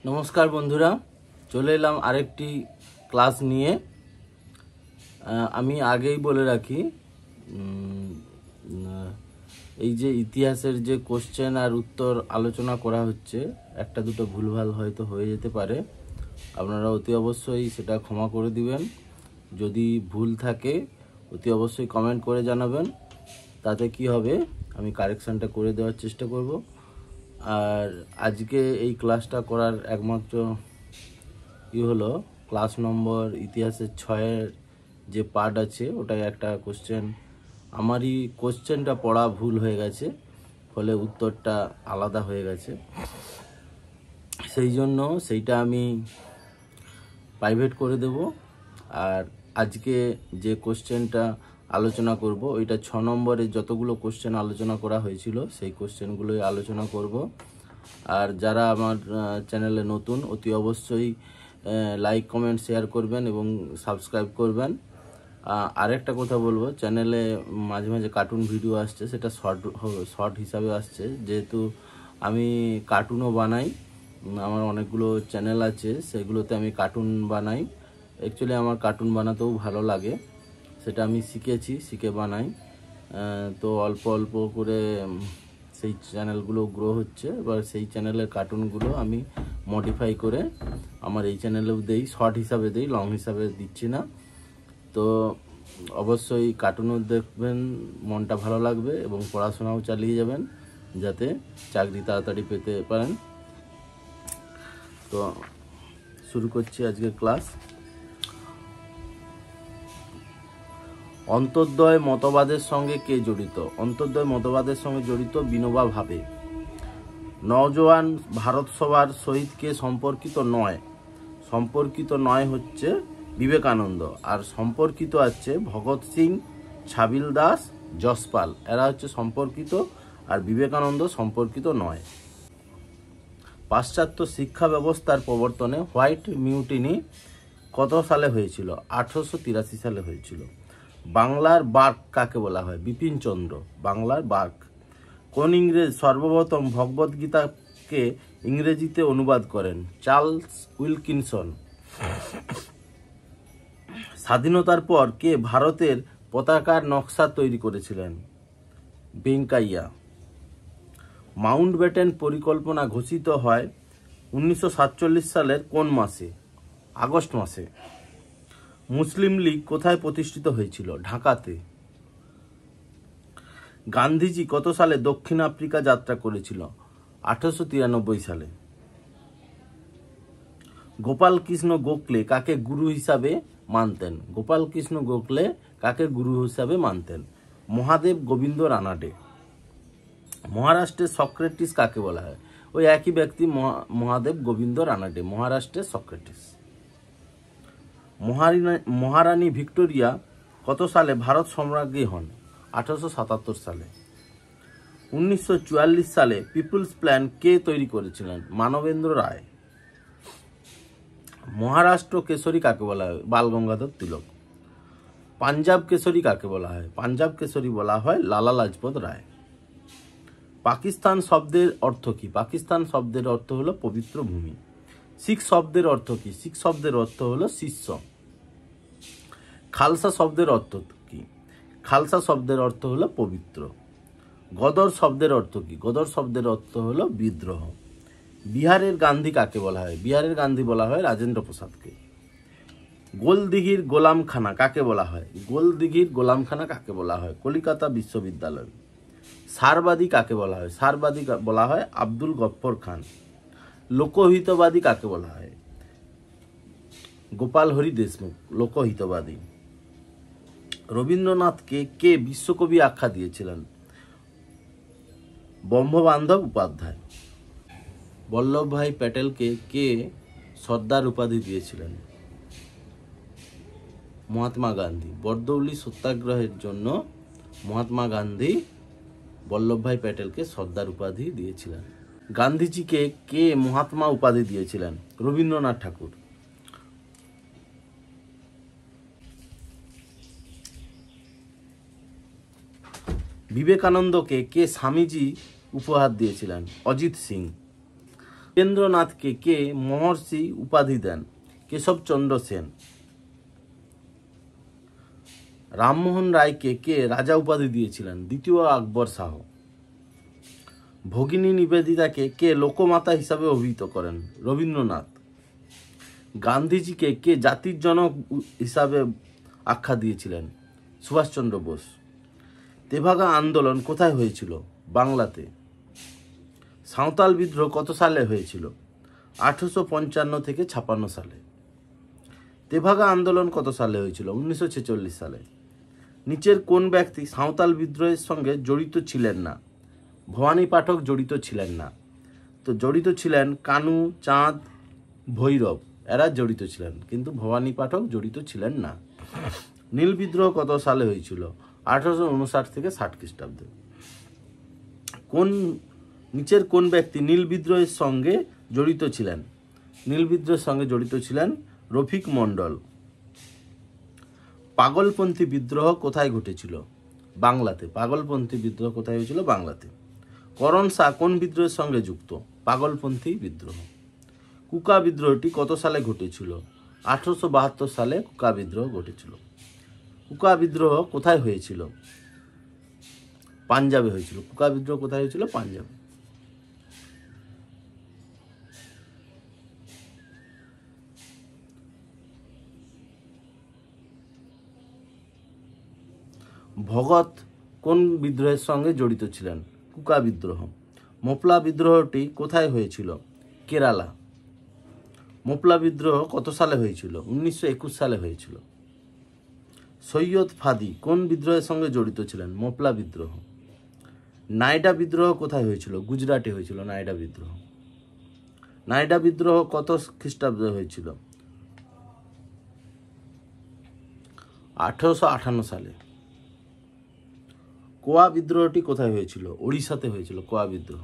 নমস্কার বন্ধুরা, চলে এলাম আরেকটি ক্লাস নিয়ে। আমি আগেই বলে রাখি, এই যে ইতিহাসের যে কোশ্চেন আর উত্তর আলোচনা করা হচ্ছে, একটা দুটো ভুলভাল হয়তো হয়ে যেতে পারে। আপনারা অতি অবশ্যই সেটা ক্ষমা করে দিবেন। যদি ভুল থাকে অতি অবশ্যই কমেন্ট করে জানাবেন। তাতে কি হবে, আমি কারেকশানটা করে দেওয়ার চেষ্টা করব। আর আজকে এই ক্লাসটা করার একমাত্র হলো ক্লাস নম্বর ইতিহাসের 6-এর যে পার্ট আছে, ওটাই একটা কোশ্চেন, আমারই কোশ্চেনটা পড়া ভুল হয়ে গেছে, ফলে উত্তরটা আলাদা হয়ে গেছে। সেই জন্য সেইটা আমি প্রাইভেট করে দেব। আর আজকে যে কোশ্চেনটা আলোচনা করব, ওইটা 6 নম্বরের যতগুলো কোশ্চেন আলোচনা করা হয়েছিল সেই কোশ্চেনগুলোই আলোচনা করব। আর যারা আমার চ্যানেলে নতুন, অতি অবশ্যই লাইক কমেন্ট শেয়ার করবেন এবং সাবস্ক্রাইব করবেন। আরেকটা কথা বলবো, চ্যানেলে মাঝে মাঝে কার্টুন ভিডিও আসছে, সেটা শর্ট হিসাবে আসছে। যেহেতু আমি কার্টুনও বানাই, আমার অনেকগুলো চ্যানেল আছে, সেগুলোতে আমি কার্টুন বানাই। অ্যাকচুয়ালি আমার কার্টুন বানাতেও ভালো লাগে, সেটা আমি শিখে বানাই। তো অল্প অল্প করে সেই চ্যানেলগুলো গ্রো হচ্ছে। এবার সেই চ্যানেলের কার্টুনগুলো আমি মডিফাই করে আমার এই চ্যানেলেও দেই, শর্ট হিসাবে দেই, লং হিসাবে দিচ্ছি না। তো অবশ্যই কার্টুনও দেখবেন, মনটা ভালো লাগবে এবং পড়াশোনাও চালিয়ে যাবেন, যাতে চাকরি তাড়াতাড়ি পেতে পারেন। তো শুরু করছি আজকের ক্লাস। অন্তর্দ্বয় মতবাদের সঙ্গে কে জড়িত? অন্তর্দ্বয় মতবাদের সঙ্গে জড়িত বিনোবা ভাবে। নওজোয়ান ভারত সভার সহিত কে সম্পর্কিত নয়? সম্পর্কিত নয় হচ্ছে বিবেকানন্দ, আর সম্পর্কিত আছে ভগৎ সিং, ছাবিল দাস, যশপাল, এরা হচ্ছে সম্পর্কিত, আর বিবেকানন্দ সম্পর্কিত নয়। পাশ্চাত্য শিক্ষা ব্যবস্থার প্রবর্তনে হোয়াইট মিউটিনি কত সালে হয়েছিল? 1883 সালে হয়েছিল। বাংলার বার্ক কাকে বলা হয়? বিপিনচন্দ্র বাংলার বার্ক। কোন ইংরেজ সর্বপ্রথম ভগবদ্গীতাকে ইংরেজিতে অনুবাদ করেন? Charles Wilkinson. স্বাধীনতার পর কে ভারতের পতাকার নকশা তৈরি করেছিলেন? বেঙ্কাইয়া। মাউন্টব্যাটেন পরিকল্পনা ঘোষিত হয় 1947 সালের কোন মাসে? আগস্ট মাসে। মুসলিম লীগ কোথায় প্রতিষ্ঠিত হয়েছিল? ঢাকাতে। গান্ধীজি কত সালে দক্ষিণ আফ্রিকা যাত্রা করেছিল? 1893 সালে। গোপাল কৃষ্ণ গোখলে কাকে গুরু হিসাবে মানতেন? গোপাল কৃষ্ণ গোখলে কাকে গুরু হিসাবে মানতেন? মহাদেব গোবিন্দ রানাডে। মহারাষ্ট্রের সক্রেটিস কাকে বলা হয়? ওই একই ব্যক্তি, মহাদেব গোবিন্দ রানাডে, মহারাষ্ট্রের সক্রেটিস। মহারানী ভিক্টোরিয়া কত সালে ভারত সম্রাজ্ঞী হন? 1877 সালে। 1944 সালে পিপুলস প্ল্যান কে তৈরি করেছিলেন? মানবেন্দ্র রায়। মহারাষ্ট্র কেশরী কাকে বলা হয়? বালগঙ্গাধর তিলক। পাঞ্জাব কেশরী কাকে বলা হয়? পাঞ্জাব কেশরী বলা হয় লালা লাজপত রায়। পাকিস্তান শব্দের অর্থ কি? পাকিস্তান শব্দের অর্থ হলো পবিত্র ভূমি। শিখ শব্দের অর্থ কি? শিখ শব্দের অর্থ হলো শিষ্য। খালসা শব্দের অর্থ কি? খালসা শব্দের অর্থ হলো পবিত্র। গদর শব্দের অর্থ কি? গদর শব্দের অর্থ হলো বিদ্রোহ। বিহারের গান্ধী কাকে বলা হয়? বিহারের গান্ধী বলা হয় রাজেন্দ্র প্রসাদকে। গোলদিঘির গোলামখানা কাকে বলা হয়? গোলদিঘির গোলামখানা কাকে বলা হয়? কলিকাতা বিশ্ববিদ্যালয়। সারবাদী কাকে বলা হয়? সারবাদী বলা হয় আব্দুল গফ্ফর খান। লোকহিতবাদী কাকে বলা হয়? গোপাল হরি দেশমুখ, লোকহিতবাদী। রবীন্দ্রনাথকে কে বিশ্বকবি আখ্যা দিয়েছিলেন? বঙ্গবান্ধব উপাধ্যায়। বল্লভভাই প্যাটেলকে কে সর্দার উপাধি দিয়েছিলেন? মহাত্মা গান্ধী। বরদৌলি সত্যাগ্রহের জন্য মহাত্মা গান্ধী বল্লভভাই প্যাটেলকে সর্দার উপাধি দিয়েছিলেন। গান্ধীজিকে কে মহাত্মা উপাধি দিয়েছিলেন? রবীন্দ্রনাথ ঠাকুর। বিবেকানন্দকে কে স্বামীজি উপহার দিয়েছিলেন? অজিত সিং। উপেন্দ্রনাথকে কে মহর্ষি উপাধি দেন? কেশবচন্দ্র সেন। রামমোহন রায়কে কে রাজা উপাধি দিয়েছিলেন? দ্বিতীয় আকবর শাহ। ভগিনী নিবেদিতাকে কে লোকমাতা হিসাবে অভিহিত করেন? রবীন্দ্রনাথ। গান্ধীজিকে কে জাতির জনক হিসাবে আখ্যা দিয়েছিলেন? সুভাষচন্দ্র বোস। তেভাগা আন্দোলন কোথায় হয়েছিল? বাংলাতে। সাঁওতাল বিদ্রোহ কত সালে হয়েছিল? 1855 থেকে 56 সালে। তেভাগা আন্দোলন কত সালে হয়েছিল? 1946 সালে। নিচের কোন ব্যক্তি সাঁওতাল বিদ্রোহের সঙ্গে জড়িত ছিলেন না? ভবানী পাঠক জড়িত ছিলেন না। তো জড়িত ছিলেন কানু, চাঁদ, ভৈরব, এরা জড়িত ছিলেন, কিন্তু ভবানী পাঠক জড়িত ছিলেন না। নীল বিদ্রোহ কত সালে হয়েছিল? 1859 থেকে 60 খ্রিস্টাব্দে। নিচের কোন ব্যক্তি নীল বিদ্রোহের সঙ্গে জড়িত ছিলেন? নীল বিদ্রোহের সঙ্গে জড়িত ছিলেন রফিক মণ্ডল। পাগলপন্থী বিদ্রোহ কোথায় ঘটেছিল? বাংলাতে। পাগলপন্থী বিদ্রোহ কোথায় হয়েছিল? বাংলাতে। করণ শাহ কোন বিদ্রোহের সঙ্গে যুক্ত? পাগলপন্থী বিদ্রোহ। কুকা বিদ্রোহটি কত সালে ঘটেছিল? 1872 সালে কুকা বিদ্রোহ ঘটেছিল। কুকা বিদ্রোহ কোথায় হয়েছিল? পাঞ্জাবে হয়েছিল। কুকা বিদ্রোহ কোথায় হয়েছিল? পাঞ্জাবে। ভগৎ কোন বিদ্রোহের সঙ্গে জড়িত ছিলেন? কুকা বিদ্রোহ। মোপলা বিদ্রোহটি কোথায় হয়েছিল? কেরালা। মোপলা বিদ্রোহ কত সালে হয়েছিল? 1921 সালে হয়েছিল। সৈয়দ ফাদি কোন বিদ্রোহের সঙ্গে জড়িত ছিলেন? মোপলা বিদ্রোহ। নাইডা বিদ্রোহ কোথায় হয়েছিল? গুজরাটে হয়েছিল নাইডা বিদ্রোহ। নাইডা বিদ্রোহ কত খ্রিস্টাব্দে হয়েছিল? 1858 সালে। কোয়া বিদ্রোহটি কোথায় হয়েছিল? ওড়িশাতে হয়েছিল কোয়া বিদ্রোহ।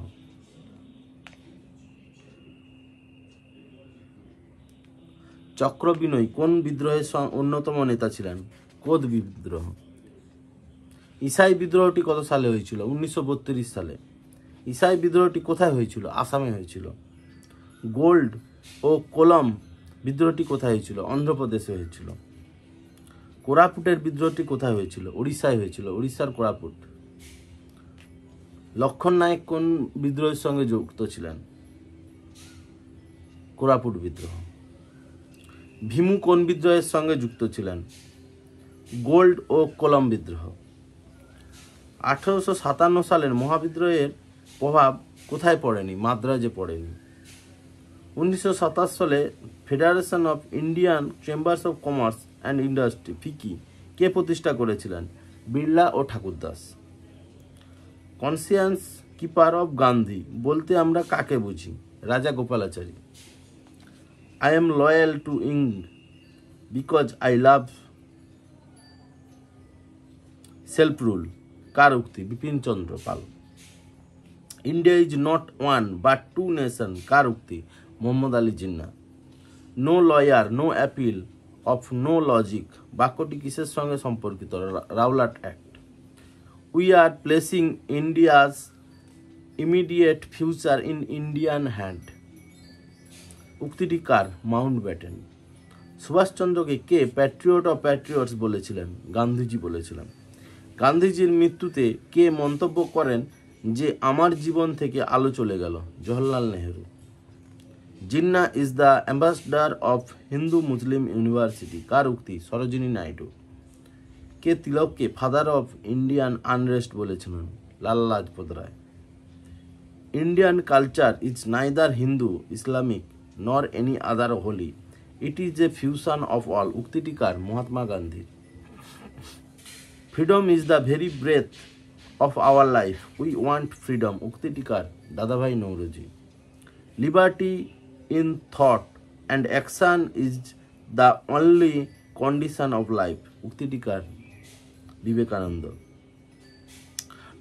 চক্রবিনয় কোন বিদ্রোহের অন্যতম নেতা ছিলেন? কোদ বিদ্রোহ। ইসাই বিদ্রোহটি কত সালে হয়েছিল? 1932 সালে। ইসাই বিদ্রোহটি কোথায় হয়েছিল? আসামে হয়েছিল। গোল্ড ও কোলম বিদ্রোহটি কোথায় হয়েছিল? অন্ধ্রপ্রদেশে হয়েছিল। কোরাপুটের বিদ্রোহটি কোথায় হয়েছিল? ওড়িশায় হয়েছিল, ওড়িশার কোরাপুট। লক্ষণ নায়ক কোন বিদ্রোহের সঙ্গে যুক্ত ছিলেন? কোরাপুট বিদ্রোহ। ভীমু কোন বিদ্রোহের সঙ্গে যুক্ত ছিলেন? গোল্ড ও কোলম বিদ্রোহ। 1857 সালের মহাবিদ্রোহের প্রভাব কোথায় পড়েনি? মাদ্রাজে পড়েনি। 1927 সালে Federation of Indian Chambers of Commerce and Industry FICCI কে প্রতিষ্ঠা করেছিলেন? বিড়লা ও Thakurdas. Conscience keeper of Gandhi বলতে আমরা কাকে বুঝি? Rajagopalachari. I am loyal to England because I love self rule কার উক্তি? Bipin Chandra Pal. India is not one but two nation কার উক্তি? Mohammad Ali Jinnah. No lawyer no appeal of no logic বাক্যটি কিসের সঙ্গে সম্পর্কিত? Rowlatt Act. We are placing India's immediate future in Indian hand উক্তিটি কার? Mountbatten. সুভাষচন্দ্রকে কে প্যাট্রিয়ট অফ প্যাট্রিয়টস বলেছিলেন? গান্ধীজি বলেছিলেন। গান্ধীজির মৃত্যুতে কে মন্তব্য করেন যে আমার জীবন থেকে আলো চলে গেল? Jawaharlal Nehru. Jinnah is the ambassador of Hindu Muslim university কার উক্তি? সরোজিনী নাইডু। কে তিলককে ফাদার অফ ইন্ডিয়ান আনরেস্ট বলেছিলেন? Lala Lajpat Rai. Indian culture is neither Hindu Islamic nor any other wholly it is a fusion of all উক্তিটি কার? Mahatma Gandhi. Freedom is the very breath of our life we want freedom উক্তিটি কার? Dadabhai Naoroji. Liberty in thought and action is the only condition of life উক্তিটি কার? বিবেকানন্দ।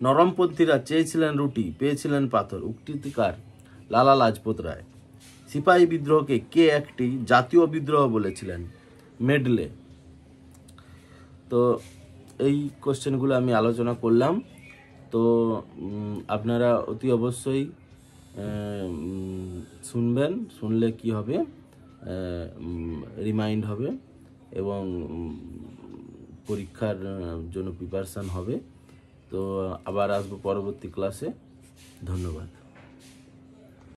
নরমপন্থীরা চেয়েছিলেন রুটি পেয়েছিলেন পাথর উক্তিটি কার? লালা লাজপত রায়। সিপাহী বিদ্রোহকে কে একটি জাতীয় বিদ্রোহ বলেছিলেন? মেডলে। তো এই কোশ্চেনগুলো আমি আলোচনা করলাম। তো আপনারা অতি অবশ্যই শুনবেন, শুনলে কি হবে, রিমাইন্ড হবে এবং পরীক্ষার জন্য প্রিপারেশান হবে। তো আবার আসবো পরবর্তী ক্লাসে। ধন্যবাদ।